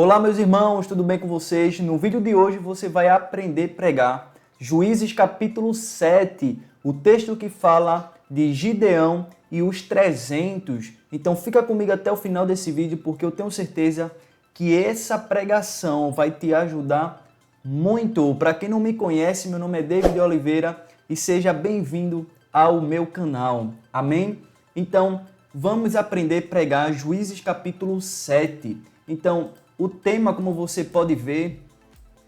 Olá, meus irmãos, tudo bem com vocês? No vídeo de hoje você vai aprender a pregar Juízes capítulo 7, o texto que fala de Gideão e os 300. Então fica comigo até o final desse vídeo porque eu tenho certeza que essa pregação vai te ajudar muito. Para quem não me conhece, meu nome é David Oliveira e seja bem-vindo ao meu canal. Amém? Então, vamos aprender a pregar Juízes capítulo 7. Então, o tema, como você pode ver,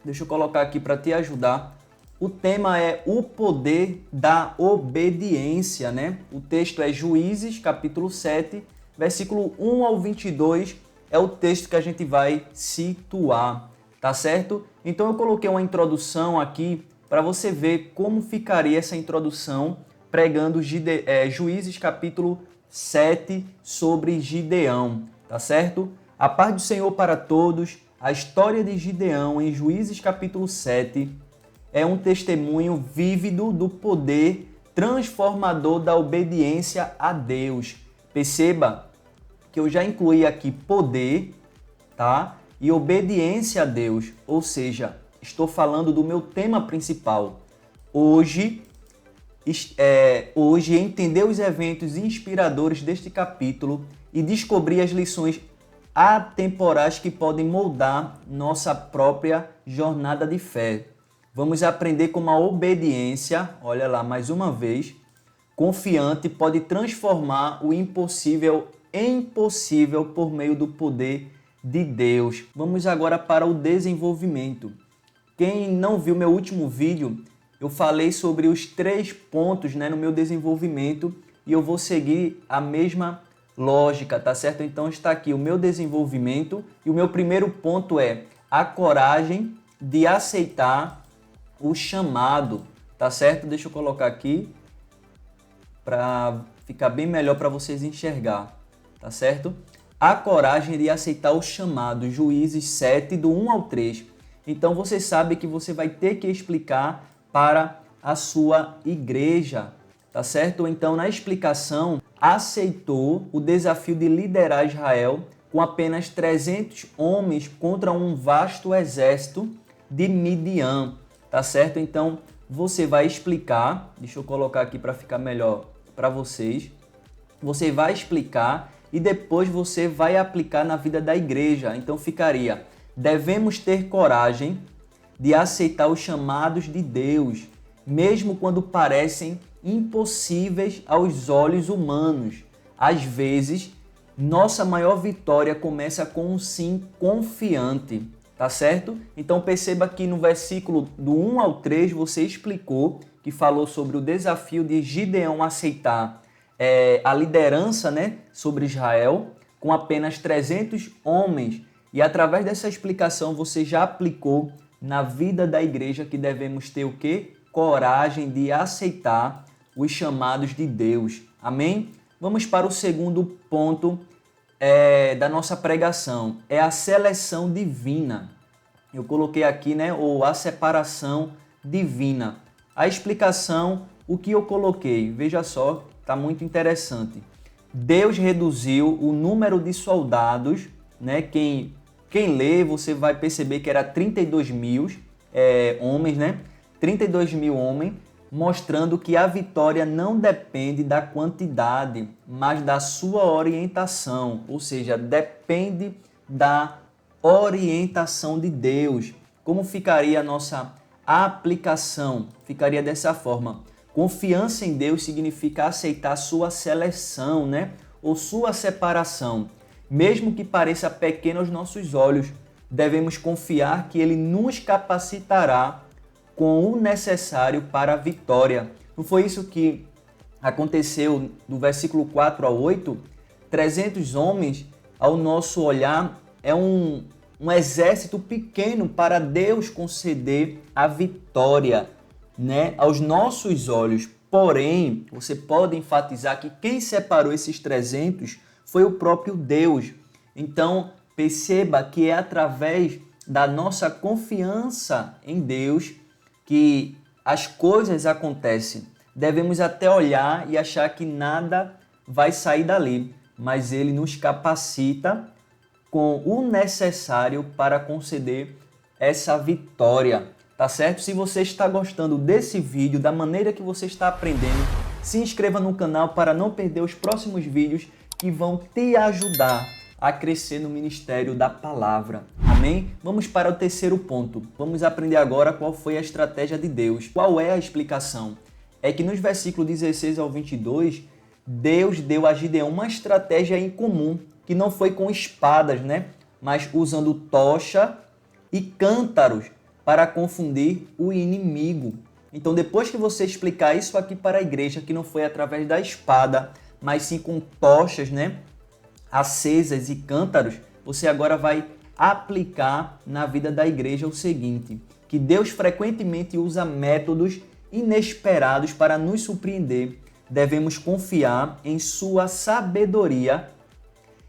deixa eu colocar aqui para te ajudar. O tema é o poder da obediência, né? O texto é Juízes, capítulo 7, versículo 1 ao 22, é o texto que a gente vai situar, tá certo? Então eu coloquei uma introdução aqui para você ver como ficaria essa introdução pregando Juízes, capítulo 7, sobre Gideão, tá certo? A paz do Senhor para todos. A história de Gideão em Juízes capítulo 7 é um testemunho vívido do poder transformador da obediência a Deus. Perceba que eu já incluí aqui poder, tá? E obediência a Deus, ou seja, estou falando do meu tema principal. Hoje entender os eventos inspiradores deste capítulo e descobrir as lições atemporais que podem moldar nossa própria jornada de fé. Vamos aprender como a obediência, olha lá mais uma vez, confiante pode transformar o impossível em possível por meio do poder de Deus. Vamos agora para o desenvolvimento. Quem não viu meu último vídeo, eu falei sobre os 3 pontos, no meu desenvolvimento e eu vou seguir a mesma lógica, tá certo? Então está aqui o meu desenvolvimento e o meu primeiro ponto é a coragem de aceitar o chamado, tá certo? Deixa eu colocar aqui para ficar bem melhor para vocês enxergar, tá certo? A coragem de aceitar o chamado, Juízes 7, do 1 ao 3. Então você sabe que você vai ter que explicar para a sua igreja, tá certo? Então na explicação aceitou o desafio de liderar Israel com apenas 300 homens contra um vasto exército de Midian, tá certo? Então você vai explicar, deixa eu colocar aqui para ficar melhor para vocês. Você vai explicar e depois você vai aplicar na vida da igreja. Então ficaria: devemos ter coragem de aceitar os chamados de Deus, mesmo quando parecem impossíveis aos olhos humanos. Às vezes, nossa maior vitória começa com um sim confiante, tá certo? Então perceba que no versículo do 1 ao 3 você explicou que falou sobre o desafio de Gideão aceitar a liderança, sobre Israel com apenas 300 homens. E através dessa explicação você já aplicou na vida da igreja que devemos ter o quê? Coragem de aceitar os chamados de Deus. Amém? Vamos para o segundo ponto da nossa pregação. É a seleção divina. Eu coloquei aqui, ou a separação divina. A explicação, o que eu coloquei? Veja só, está muito interessante. Deus reduziu o número de soldados, Quem lê, você vai perceber que era 32 mil homens, 32 mil homens, mostrando que a vitória não depende da quantidade, mas da sua orientação. Ou seja, depende da orientação de Deus. Como ficaria a nossa aplicação? Ficaria dessa forma. Confiança em Deus significa aceitar sua seleção, ou sua separação. Mesmo que pareça pequeno aos nossos olhos, devemos confiar que Ele nos capacitará com o necessário para a vitória. Não foi isso que aconteceu do versículo 4 ao 8? 300 homens, ao nosso olhar, é um exército pequeno para Deus conceder a vitória, aos nossos olhos. Porém, você pode enfatizar que quem separou esses 300 foi o próprio Deus. Então, perceba que é através da nossa confiança em Deus que as coisas acontecem. Devemos até olhar e achar que nada vai sair dali, mas Ele nos capacita com o necessário para conceder essa vitória, tá certo? Se você está gostando desse vídeo, da maneira que você está aprendendo, se inscreva no canal para não perder os próximos vídeos que vão te ajudar a crescer no ministério da palavra. Amém? Vamos para o terceiro ponto. Vamos aprender agora qual foi a estratégia de Deus. Qual é a explicação? É que nos versículos 16 ao 22, Deus deu a Gideão uma estratégia incomum, que não foi com espadas, né? Mas usando tocha e cântaros para confundir o inimigo. Então, depois que você explicar isso aqui para a igreja, que não foi através da espada, mas sim com tochas, né, acesas e cântaros, você agora vai aplicar na vida da igreja o seguinte, que Deus frequentemente usa métodos inesperados para nos surpreender. Devemos confiar em sua sabedoria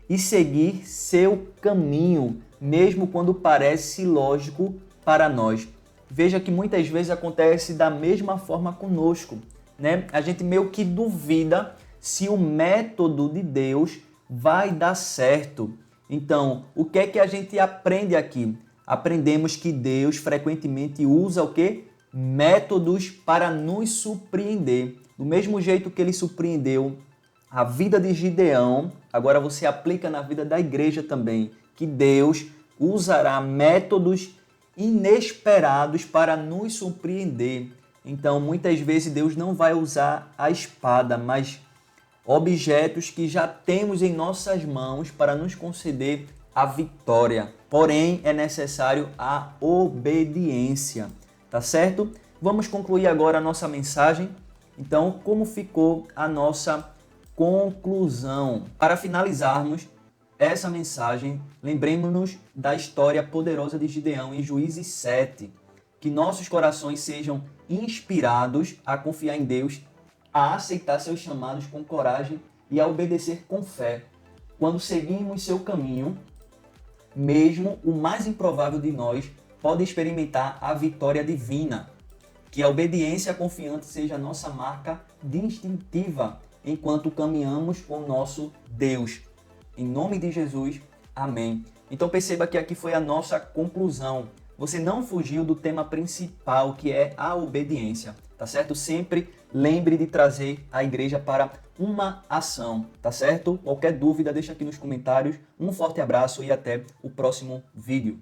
e seguir seu caminho, mesmo quando parece lógico para nós. Veja que muitas vezes acontece da mesma forma conosco, né? A gente meio que duvida se o método de Deus vai dar certo. Então, o que é que a gente aprende aqui? Aprendemos que Deus frequentemente usa o quê? Métodos para nos surpreender. Do mesmo jeito que ele surpreendeu a vida de Gideão, agora você aplica na vida da igreja também, que Deus usará métodos inesperados para nos surpreender. Então, muitas vezes Deus não vai usar a espada, mas objetos que já temos em nossas mãos para nos conceder a vitória. Porém, é necessário a obediência, tá certo? Vamos concluir agora a nossa mensagem. Então, como ficou a nossa conclusão? Para finalizarmos essa mensagem, lembremos-nos da história poderosa de Gideão em Juízes 7. Que nossos corações sejam inspirados a confiar em Deus, a aceitar seus chamados com coragem e a obedecer com fé. Quando seguimos seu caminho, mesmo o mais improvável de nós pode experimentar a vitória divina. Que a obediência confiante seja a nossa marca distintiva enquanto caminhamos com o nosso Deus. Em nome de Jesus, amém. Então perceba que aqui foi a nossa conclusão. Você não fugiu do tema principal, que é a obediência, tá certo? Sempre lembre de trazer a igreja para uma ação, tá certo? Qualquer dúvida, deixa aqui nos comentários. Um forte abraço e até o próximo vídeo.